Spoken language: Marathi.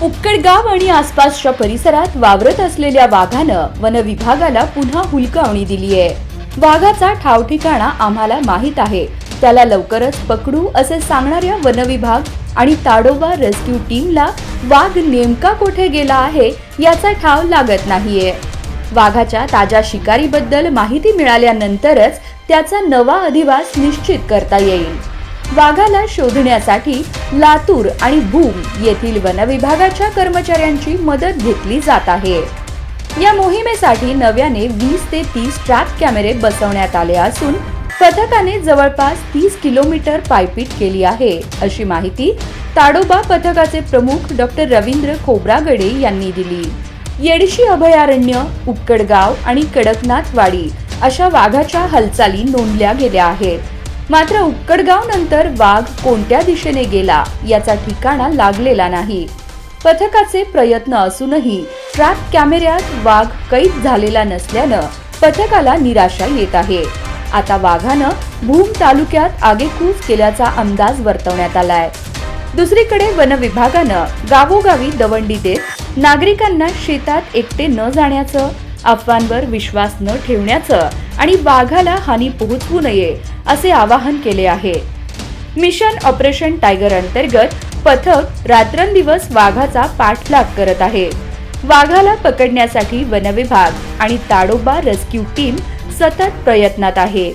उक्कडगाव आणि आसपासच्या परिसरात वावरत असलेल्या वाघानं वन विभागाला पुन्हा हुलकावणी दिली आहे। वाघाचा ठाव ठिकाणा आम्हाला माहित आहे, त्याला लवकरच पकडू असे सांगणाऱ्या वन विभाग आणि ताडोबा रेस्क्यू टीमला वाघ नेमका कुठे गेला आहे याचा ठाव लागत नाहीये। वाघाच्या ताज्या शिकारीबद्दल माहिती मिळाल्यानंतरच त्याचा नवा अधिवास निश्चित करता येईल। वाघाला शोधण्यासाठी लातूर आणि भूम येथील वन विभागाच्या कर्मचाऱ्यांची मदत घेतली जात आहे। या मोहिमेसाठी नव्याने 20 ते 30 ट्रॅप कॅमेरे बसवण्यात आले असून पथकाने जवळपास 30 किलोमीटर पायपीट केली आहे, अशी माहिती ताडोबा पथकाचे प्रमुख डॉक्टर रवींद्र खोब्रागडे यांनी दिली। येडशी अभयारण्य, उक्कडगाव आणि कडकनाथवाडी अशा वाघाच्या हालचाली नोंदल्या गेल्या आहेत। मात्र उक्कडगाव नंतर वाघ कोणत्या दिशेने गेला याचा ठिकाणा लागलेला नाही। पथकाचे प्रयत्न असूनही ट्रॅप कॅमेऱ्यात वाघ कैद झालेला नसल्यानं पथकाला निराशा येत आहे। आता वाघानं भूम तालुक्यात आगेकूच केल्याचा अंदाज वर्तवण्यात आलाय। दुसरीकडे वन विभागानं गावोगावी दवंडी देत नागरिकांना शेतात एकटे न जाण्याचं, अफवांवर विश्वास न ठेवण्याचं आणि वाघाला हानी पोहोचवू नये असे आवाहन केले आहे। मिशन ऑपरेशन टायगर अंतर्गत पथक रात्रंदिवस वाघाचा पाठलाग करत आहे। वाघाला पकडण्यासाठी वन विभाग आणि ताडोबा रेस्क्यू टीम सतत प्रयत्नात आहे।